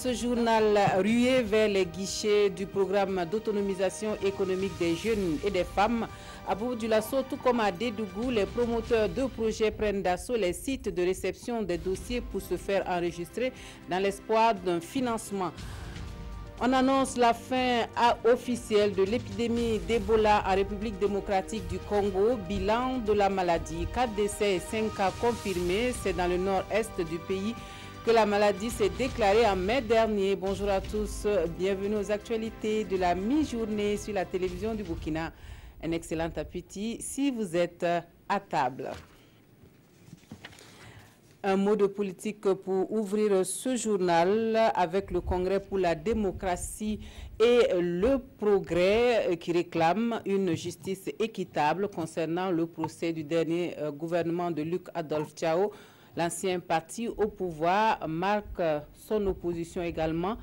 ce journal rué vers les guichets du programme d'autonomisation économique des jeunes et des femmes. À Bobo-Dioulasso, tout comme à Dédougou, les promoteurs de projets prennent d'assaut les sites de réception des dossiers pour se faire enregistrer dans l'espoir d'un financement. On annonce la fin officielle de l'épidémie d'Ebola en République démocratique du Congo. Bilan de la maladie. 4 décès et 5 cas confirmés. C'est dans le nord-est du pays que la maladie s'est déclarée en mai dernier. Bonjour à tous. Bienvenue aux actualités de la mi-journée sur la télévision du Burkina. Un excellent appétit si vous êtes à table. Un mot de politique pour ouvrir ce journal avec le Congrès pour la démocratie et le progrès qui réclame une justice équitable concernant le procès du dernier gouvernement de Luc Adolphe Thiaw. L'ancien parti au pouvoir marque son opposition également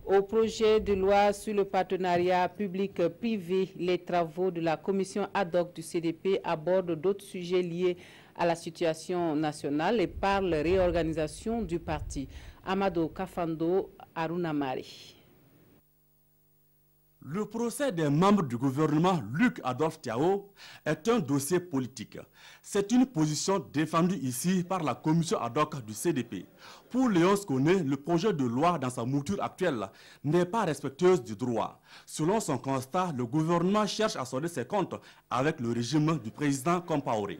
au projet de loi sur le partenariat public-privé. Les travaux de la commission ad hoc du CDP abordent d'autres sujets liés à la situation nationale et parlent réorganisation du parti. Amado Kafando, Arunamari. Le procès des membres du gouvernement Luc Adolphe Thiaw est un dossier politique. C'est une position défendue ici par la commission ad hoc du CDP. Pour Léon Skoné, le projet de loi dans sa mouture actuelle n'est pas respectueuse du droit. Selon son constat, le gouvernement cherche à solder ses comptes avec le régime du président Compaoré.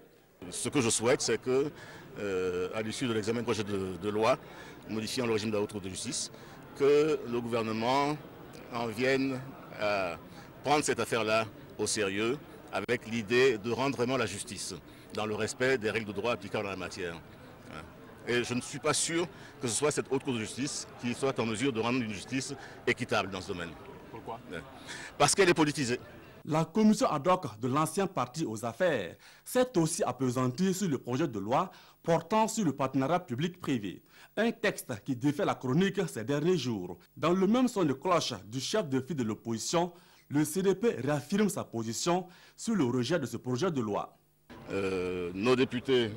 Ce que je souhaite, c'est que, à l'issue de l'examen du projet de loi modifiant le régime de la haute cour de justice, que le gouvernement en vienne à prendre cette affaire-là au sérieux avec l'idée de rendre vraiment la justice dans le respect des règles de droit applicables en la matière. Et je ne suis pas sûr que ce soit cette haute cour de justice qui soit en mesure de rendre une justice équitable dans ce domaine. Pourquoi ? Parce qu'elle est politisée. La commission ad hoc de l'ancien parti aux affaires s'est aussi appesantie sur le projet de loi portant sur le partenariat public-privé. Un texte qui défait la chronique ces derniers jours. Dans le même son de cloche du chef de file de l'opposition, le CDP réaffirme sa position sur le rejet de ce projet de loi. Nos députés,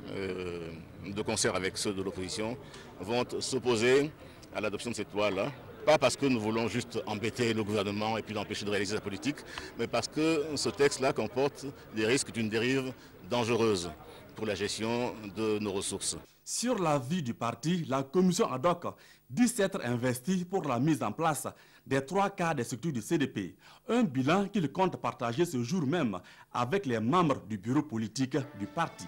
de concert avec ceux de l'opposition, vont s'opposer à l'adoption de cette loi-là. Pas parce que nous voulons juste embêter le gouvernement et puis l'empêcher de réaliser sa politique, mais parce que ce texte-là comporte des risques d'une dérive dangereuse pour la gestion de nos ressources. Sur l'avis du parti, la commission ad hoc dit s'être investie pour la mise en place des 3 quarts des structures du CDP. Un bilan qu'il compte partager ce jour même avec les membres du bureau politique du parti.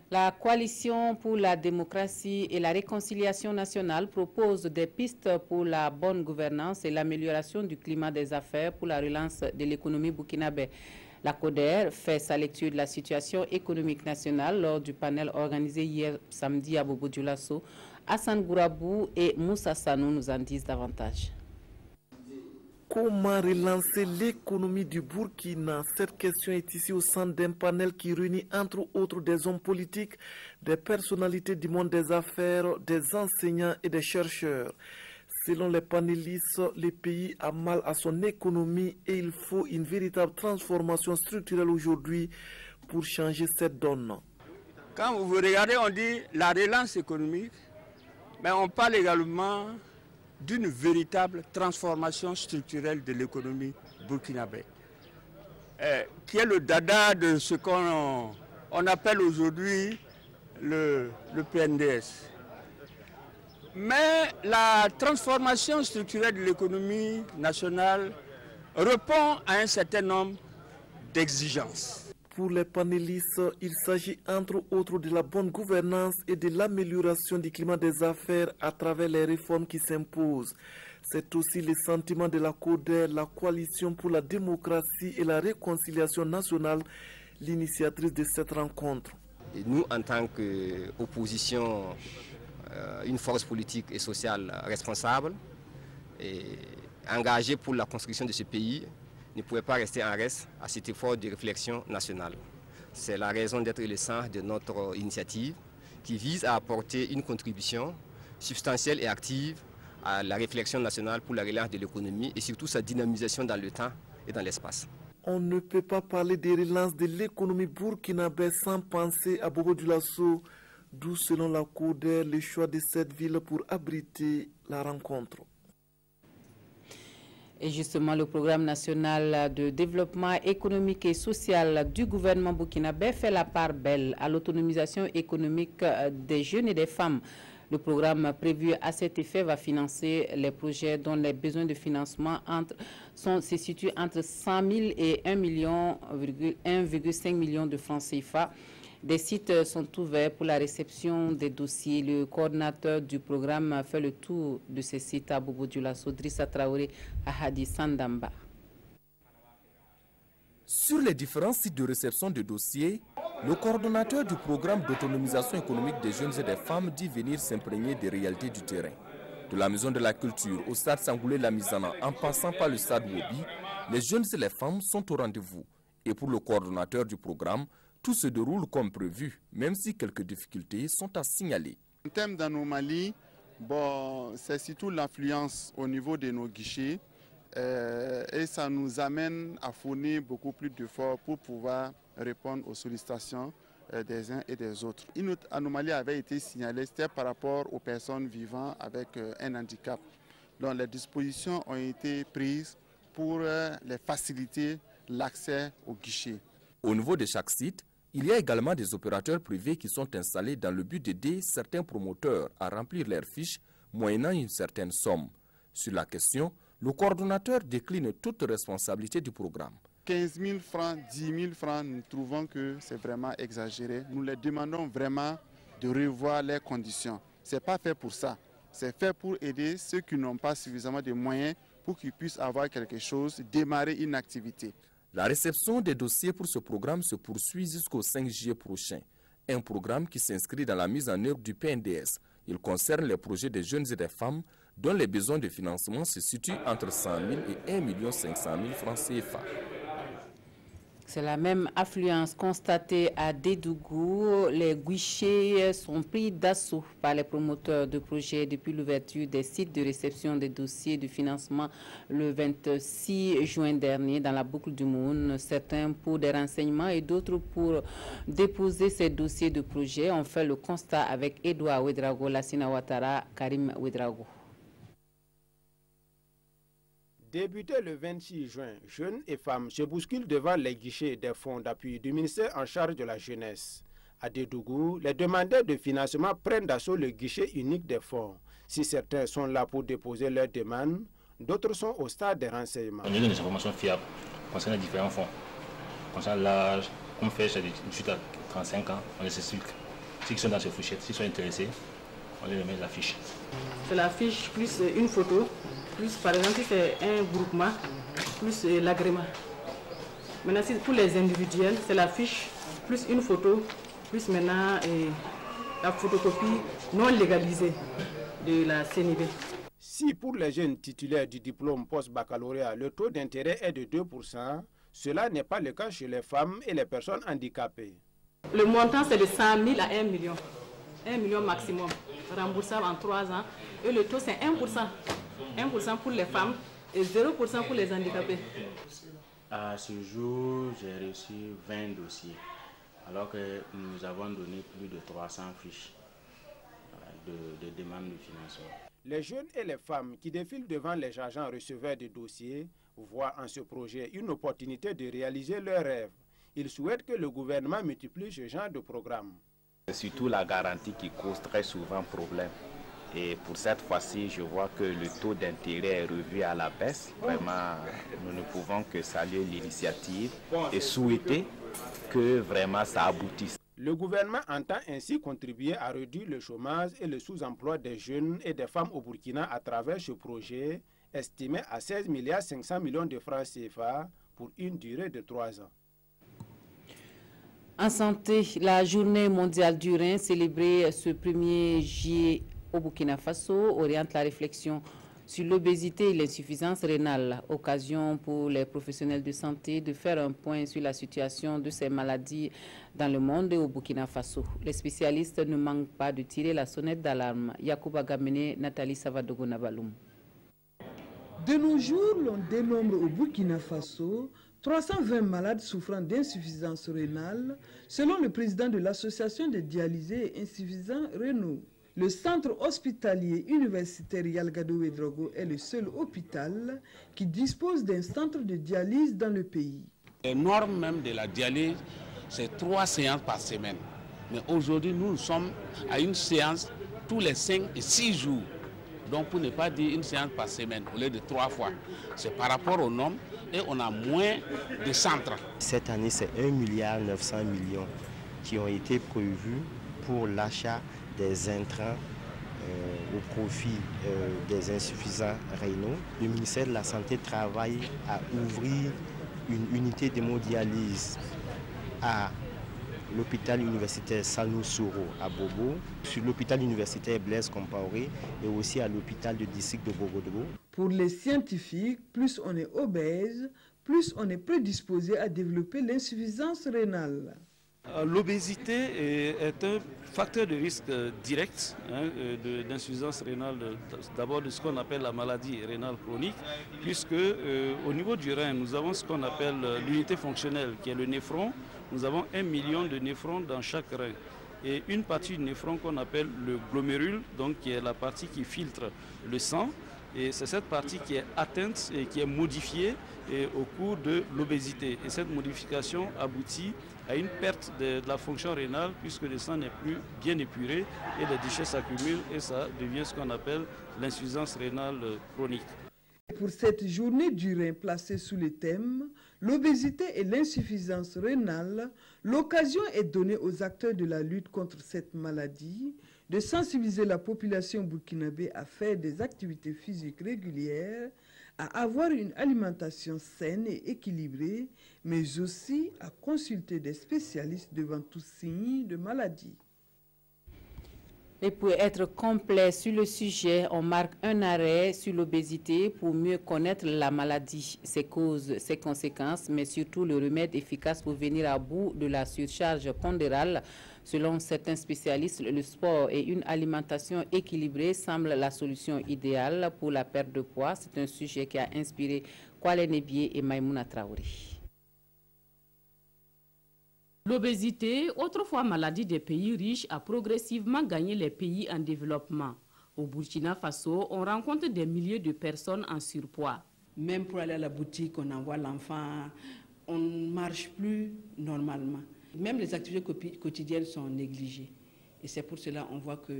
La coalition pour la démocratie et la réconciliation nationale propose des pistes pour la bonne gouvernance et l'amélioration du climat des affaires pour la relance de l'économie burkinabé. La CODER fait sa lecture de la situation économique nationale lors du panel organisé hier samedi à Bobo-Dioulasso. Hassan Gourabou et Moussa Sanou nous en disent davantage. Comment relancer l'économie du Burkina? Cette question est ici au centre d'un panel qui réunit entre autres des hommes politiques, des personnalités du monde des affaires, des enseignants et des chercheurs. Selon les panélistes, le pays a mal à son économie et il faut une véritable transformation structurelle aujourd'hui pour changer cette donne. Quand vous regardez, on dit la relance économique, mais on parle également d'une véritable transformation structurelle de l'économie burkinabé, qui est le dada de ce qu'on appelle aujourd'hui le PNDS. Mais la transformation structurelle de l'économie nationale répond à un certain nombre d'exigences. Pour les panélistes, il s'agit entre autres de la bonne gouvernance et de l'amélioration du climat des affaires à travers les réformes qui s'imposent. C'est aussi le sentiment de la CODER, la coalition pour la démocratie et la réconciliation nationale, l'initiatrice de cette rencontre. Et nous, en tant qu'opposition, une force politique et sociale responsable et engagée pour la construction de ce pays, ne pouvait pas rester en reste à cet effort de réflexion nationale. C'est la raison d'être le sens de notre initiative qui vise à apporter une contribution substantielle et active à la réflexion nationale pour la relance de l'économie et surtout sa dynamisation dans le temps et dans l'espace. On ne peut pas parler de relance de l'économie burkinabé sans penser à Bobo-Dioulasso. d'où selon la CODER le choix de cette ville pour abriter la rencontre. Et justement, le programme national de développement économique et social du gouvernement burkinabé fait la part belle à l'autonomisation économique des jeunes et des femmes. Le programme prévu à cet effet va financer les projets dont les besoins de financement se situent entre 100 000 et 1,5 million de francs CFA. Des sites sont ouverts pour la réception des dossiers. Le coordinateur du programme fait le tour de ces sites à Bobo Dioulasso, Drissa Traoré, à Hadi Sandamba. Sur les différents sites de réception de dossiers, le coordonnateur du programme d'autonomisation économique des jeunes et des femmes dit venir s'imprégner des réalités du terrain. De la maison de la culture au stade Sangoulé-Lamizana en passant par le stade Wobi, les jeunes et les femmes sont au rendez-vous. Et pour le coordonnateur du programme, tout se déroule comme prévu, même si quelques difficultés sont à signaler. En termes d'anomalies, c'est surtout l'affluence au niveau de nos guichets et ça nous amène à fournir beaucoup plus d'efforts pour pouvoir répondre aux sollicitations des uns et des autres. Une autre anomalie avait été signalée, c'était par rapport aux personnes vivant avec un handicap. Donc les dispositions ont été prises pour les faciliter l'accès aux guichets. Au niveau de chaque site, il y a également des opérateurs privés qui sont installés dans le but d'aider certains promoteurs à remplir leurs fiches moyennant une certaine somme. Sur la question, le coordonnateur décline toute responsabilité du programme. 15 000 francs, 10 000 francs, nous trouvons que c'est vraiment exagéré. Nous les demandons vraiment de revoir les conditions. Ce n'est pas fait pour ça. C'est fait pour aider ceux qui n'ont pas suffisamment de moyens pour qu'ils puissent avoir quelque chose, démarrer une activité. La réception des dossiers pour ce programme se poursuit jusqu'au 5 juillet prochain. Un programme qui s'inscrit dans la mise en œuvre du PNDS. Il concerne les projets des jeunes et des femmes dont les besoins de financement se situent entre 100 000 et 1 500 000 francs CFA. C'est la même affluence constatée à Dédougou. Les guichets sont pris d'assaut par les promoteurs de projets depuis l'ouverture des sites de réception des dossiers de financement le 26 juin dernier dans la boucle du Moun. Certains pour des renseignements et d'autres pour déposer ces dossiers de projet. On fait le constat avec Edouard Ouedraogo, Lassina Ouattara, Karim Ouedraogo. Débuté le 26 juin, jeunes et femmes se bousculent devant les guichets des fonds d'appui du ministère en charge de la jeunesse. À Dédougou, les demandeurs de financement prennent d'assaut le guichet unique des fonds. Si certains sont là pour déposer leurs demandes, d'autres sont au stade des renseignements. On a des informations fiables concernant différents fonds. Concernant l'âge, on fait chez les 18 à 35 ans, on les explique. Ceux qui sont dans ces fourchettes, s'ils sont intéressés, on les met la fiche. C'est la fiche plus une photo. Plus, par exemple, si c'est un groupement, plus l'agrément. Maintenant, si pour les individuels, c'est la fiche, plus une photo, plus maintenant la photocopie non légalisée de la CNIB. Si pour les jeunes titulaires du diplôme post-baccalauréat, le taux d'intérêt est de 2%, cela n'est pas le cas chez les femmes et les personnes handicapées. Le montant, c'est de 100 000 à 1 million. 1 million maximum, remboursable en 3 ans. Et le taux, c'est 1%. 1% pour les femmes et 0% pour les handicapés. À ce jour, j'ai reçu 20 dossiers, alors que nous avons donné plus de 300 fiches de demande de financement. Les jeunes et les femmes qui défilent devant les agents receveurs de dossiers voient en ce projet une opportunité de réaliser leurs rêves. Ils souhaitent que le gouvernement multiplie ce genre de programme. C'est surtout la garantie qui cause très souvent problème. Et pour cette fois-ci, je vois que le taux d'intérêt est revu à la baisse. Vraiment, nous ne pouvons que saluer l'initiative et souhaiter que vraiment ça aboutisse. Le gouvernement entend ainsi contribuer à réduire le chômage et le sous-emploi des jeunes et des femmes au Burkina à travers ce projet estimé à 16 500 millions de francs CFA pour une durée de 3 ans. En santé, la journée mondiale du rein célébrée ce 1er juillet au Burkina Faso oriente la réflexion sur l'obésité et l'insuffisance rénale, occasion pour les professionnels de santé de faire un point sur la situation de ces maladies dans le monde et au Burkina Faso. Les spécialistes ne manquent pas de tirer la sonnette d'alarme. Yacouba Gamene, Nathalie Savadogo Nabaloum. De nos jours, l'on dénombre au Burkina Faso 320 malades souffrant d'insuffisance rénale, selon le président de l'association des dialysés et insuffisants rénaux. Le centre hospitalier universitaire Yalgado Ouédraogo est le seul hôpital qui dispose d'un centre de dialyse dans le pays. Les normes même de la dialyse, c'est 3 séances par semaine. Mais aujourd'hui, nous sommes à une séance tous les 5 et 6 jours. Donc pour ne pas dire une séance par semaine au lieu de 3 fois. C'est par rapport aux normes et on a moins de centres. Cette année, c'est 1,9 milliard qui ont été prévus pour l'achat des intrants au profit des insuffisants rénaux. Le ministère de la Santé travaille à ouvrir une unité d'hémodialyse à l'hôpital universitaire Salou Soro à Bobo, sur l'hôpital universitaire Blaise Compaoré et aussi à l'hôpital de district de Bogodogo. Pour les scientifiques, plus on est obèse, plus on est prédisposé à développer l'insuffisance rénale. L'obésité est un facteur de risque direct d'insuffisance rénale, d'abord de ce qu'on appelle la maladie rénale chronique, puisque au niveau du rein, nous avons ce qu'on appelle l'unité fonctionnelle, qui est le néphron. Nous avons 1 million de néphrons dans chaque rein. Et une partie du néphron qu'on appelle le glomérule, donc qui est la partie qui filtre le sang. Et c'est cette partie qui est atteinte et qui est modifiée au cours de l'obésité. Et cette modification aboutit à une perte de la fonction rénale puisque le sang n'est plus bien épuré et les déchets s'accumulent et ça devient ce qu'on appelle l'insuffisance rénale chronique. Pour cette journée du rein placée sous le thème « L'obésité et l'insuffisance rénale », l'occasion est donnée aux acteurs de la lutte contre cette maladie de sensibiliser la population burkinabé à faire des activités physiques régulières, à avoir une alimentation saine et équilibrée, mais aussi à consulter des spécialistes devant tout signe de maladie. Et pour être complet sur le sujet, on marque un arrêt sur l'obésité pour mieux connaître la maladie, ses causes, ses conséquences, mais surtout le remède efficace pour venir à bout de la surcharge pondérale. Selon certains spécialistes, le sport et une alimentation équilibrée semblent la solution idéale pour la perte de poids. C'est un sujet qui a inspiré Kwale Nebié et Maïmouna Traoré. L'obésité, autrefois maladie des pays riches, a progressivement gagné les pays en développement. Au Burkina Faso, on rencontre des milliers de personnes en surpoids. Même pour aller à la boutique, on envoie l'enfant, on ne marche plus normalement. Même les activités quotidiennes sont négligées. Et c'est pour cela qu'on voit que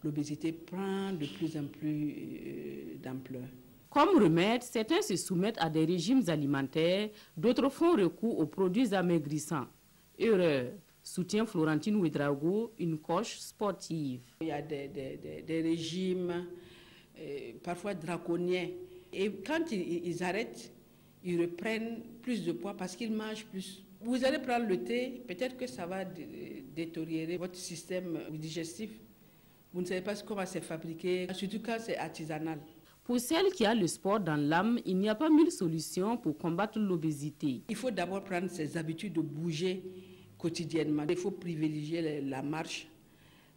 l'obésité prend de plus en plus d'ampleur. Comme remède, certains se soumettent à des régimes alimentaires, d'autres font recours aux produits amaigrissants. Erreur, soutient Florentine Ouédraogo, une coach sportive. Il y a des régimes parfois draconiens. Et quand ils arrêtent, ils reprennent plus de poids parce qu'ils mangent plus. Vous allez prendre le thé, peut-être que ça va détériorer votre système digestif. Vous ne savez pas comment c'est fabriqué, surtout quand c'est artisanal. Pour celle qui a le sport dans l'âme, il n'y a pas 1000 solutions pour combattre l'obésité. Il faut d'abord prendre ses habitudes de bouger quotidiennement. Il faut privilégier la marche.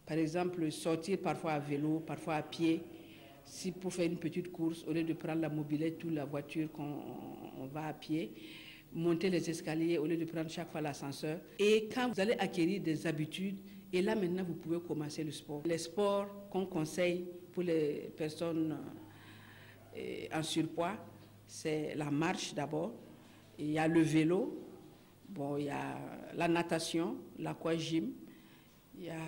Par exemple, sortir parfois à vélo, parfois à pied. Si pour faire une petite course, au lieu de prendre la mobilette ou la voiture, on va à pied. Monter les escaliers au lieu de prendre chaque fois l'ascenseur. Et quand vous allez acquérir des habitudes, et là maintenant vous pouvez commencer le sport. Les sports qu'on conseille pour les personnes en surpoids, c'est la marche d'abord, il y a le vélo, bon, il y a la natation, l'aquagym, il y a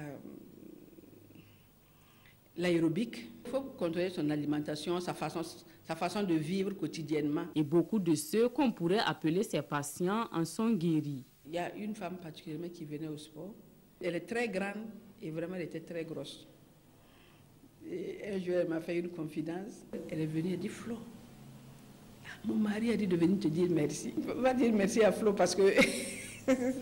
l'aérobic. Il faut contrôler son alimentation, sa façon de vivre quotidiennement. Et beaucoup de ceux qu'on pourrait appeler ses patients en sont guéris. Il y a une femme particulièrement qui venait au sport. Elle est très grande et vraiment elle était très grosse. Et un jour, elle m'a fait une confidence. Elle est venue et dit, Flo, mon mari a dit de venir te dire merci. On va dire merci à Flo parce que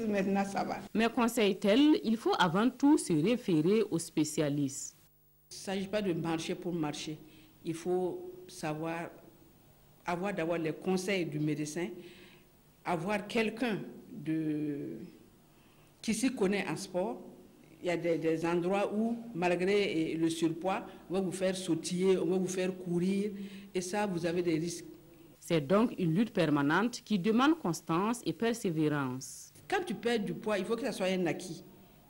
maintenant ça va. Mais conseille-t-elle, il faut avant tout se référer aux spécialistes. Il ne s'agit pas de marcher pour marcher. Il faut savoir avoir d'abord les conseils du médecin, avoir quelqu'un qui s'y connaît en sport. Il y a des endroits où, malgré le surpoids, on va vous faire sautiller, on va vous faire courir, et ça, vous avez des risques. C'est donc une lutte permanente qui demande constance et persévérance. Quand tu perds du poids, il faut que ça soit un acquis.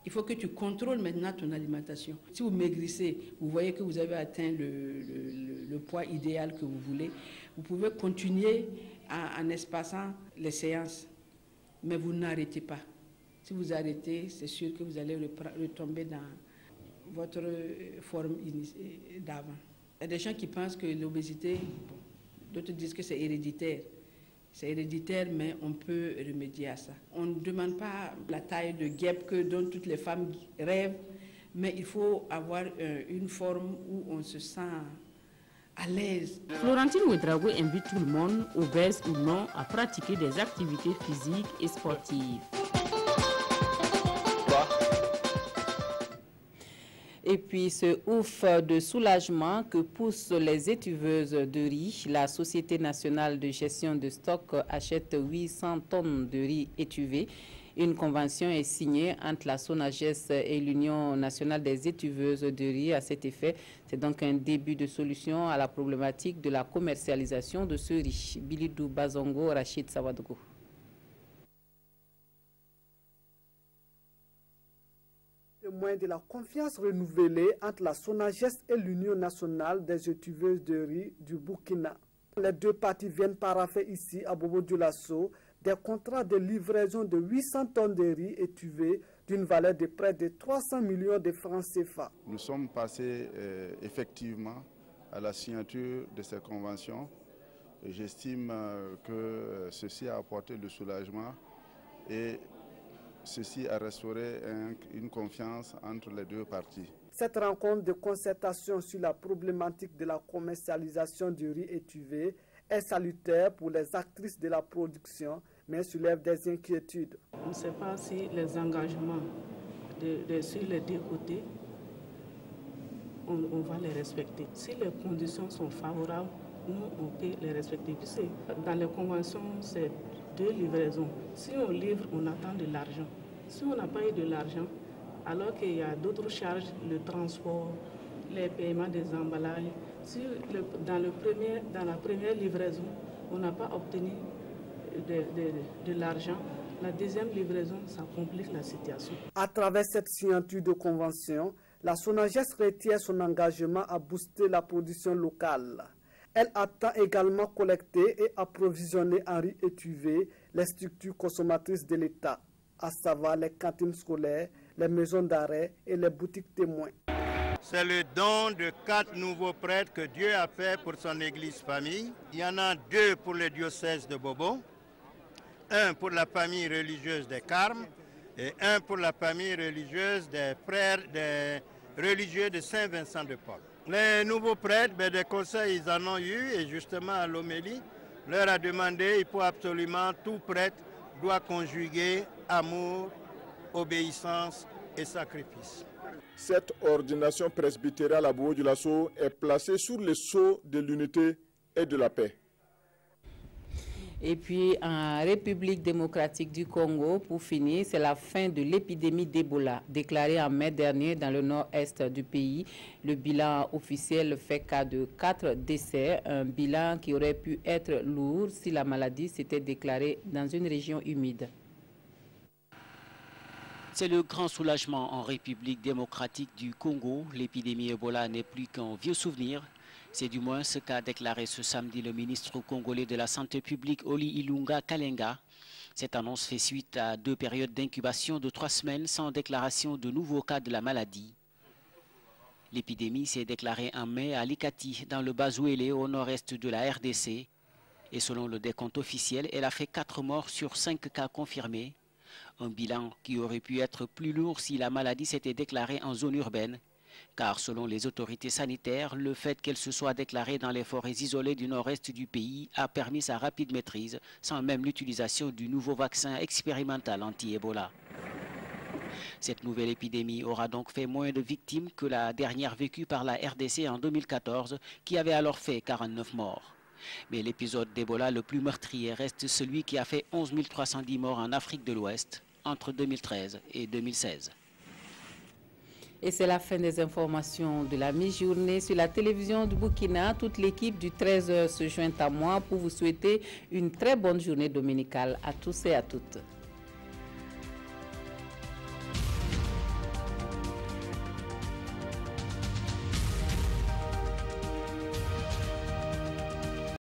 Il faut que tu contrôles maintenant ton alimentation. Si vous maigrissez, vous voyez que vous avez atteint le poids idéal que vous voulez, vous pouvez continuer en espaçant les séances, mais vous n'arrêtez pas. Si vous arrêtez, c'est sûr que vous allez retomber dans votre forme d'avant. Il y a des gens qui pensent que l'obésité, d'autres disent que c'est héréditaire. C'est héréditaire, mais on peut remédier à ça. On ne demande pas la taille de guêpe dont toutes les femmes rêvent, mais il faut avoir une forme où on se sent à l'aise. Florentine Ouedraogo invite tout le monde, obèse ou non, à pratiquer des activités physiques et sportives. Et puis ce ouf de soulagement que poussent les étuveuses de riz, la Société nationale de gestion de stock achète 800 tonnes de riz étuvé. Une convention est signée entre la SONAGES et l'Union nationale des étuveuses de riz à cet effet. C'est donc un début de solution à la problématique de la commercialisation de ce riz. Bilidou Bazongo, Rachid Sawadogo. Témoin de la confiance renouvelée entre la SONAGES et l'Union nationale des étuveuses de riz du Burkina. Les deux parties viennent paraffer ici à Bobo-Dioulasso des contrats de livraison de 800 tonnes de riz étuvé d'une valeur de près de 300 millions de francs CFA. Nous sommes passés effectivement à la signature de ces conventions. J'estime que ceci a apporté le soulagement et ceci a restauré une confiance entre les deux parties. Cette rencontre de concertation sur la problématique de la commercialisation du riz étuvé est salutaire pour les actrices de la production, mais soulève des inquiétudes. On ne sait pas si les engagements sur les deux côtés, on va les respecter. Si les conditions sont favorables, nous, on peut les respecter. Puisque dans les conventions, c'est 2 livraisons. Si on livre, on attend de l'argent. Si on n'a pas eu de l'argent, alors qu'il y a d'autres charges, le transport, les paiements des emballages, si dans la première livraison, on n'a pas obtenu de l'argent, la deuxième livraison, ça complique la situation. À travers cette signature de convention, la SONAGES retient son engagement à booster la production locale. Elle attend également collecter et approvisionner en riz étuvé les structures consommatrices de l'État, à savoir les cantines scolaires, les maisons d'arrêt et les boutiques témoins. C'est le don de 4 nouveaux prêtres que Dieu a fait pour son église famille. Il y en a 2 pour le diocèse de Bobo, 1 pour la famille religieuse des Carmes et 1 pour la famille religieuse des frères des religieux de Saint-Vincent de Paul. Les nouveaux prêtres, des conseils ils en ont eu et justement à l'homélie, leur a demandé, il faut absolument, tout prêtre doit conjuguer amour, obéissance et sacrifice. Cette ordination presbytérale à Bobo-Dioulasso est placée sous le sceau de l'unité et de la paix. Et puis en République démocratique du Congo, pour finir, c'est la fin de l'épidémie d'Ebola, déclarée en mai dernier dans le nord-est du pays. Le bilan officiel fait cas de 4 décès, un bilan qui aurait pu être lourd si la maladie s'était déclarée dans une région humide. C'est le grand soulagement en République démocratique du Congo. L'épidémie Ebola n'est plus qu'un vieux souvenir. C'est du moins ce qu'a déclaré ce samedi le ministre congolais de la Santé publique, Oli Ilunga Kalenga. Cette annonce fait suite à 2 périodes d'incubation de 3 semaines sans déclaration de nouveaux cas de la maladie. L'épidémie s'est déclarée en mai à Likati, dans le Bazouélé, au nord-est de la RDC. Et selon le décompte officiel, elle a fait 4 morts sur 5 cas confirmés. Un bilan qui aurait pu être plus lourd si la maladie s'était déclarée en zone urbaine. Car selon les autorités sanitaires, le fait qu'elle se soit déclarée dans les forêts isolées du nord-est du pays a permis sa rapide maîtrise, sans même l'utilisation du nouveau vaccin expérimental anti-Ebola. Cette nouvelle épidémie aura donc fait moins de victimes que la dernière vécue par la RDC en 2014, qui avait alors fait 49 morts. Mais l'épisode d'Ebola le plus meurtrier reste celui qui a fait 11 310 morts en Afrique de l'Ouest entre 2013 et 2016. Et c'est la fin des informations de la mi-journée sur la télévision du Burkina. Toute l'équipe du 13h se joint à moi pour vous souhaiter une très bonne journée dominicale à tous et à toutes.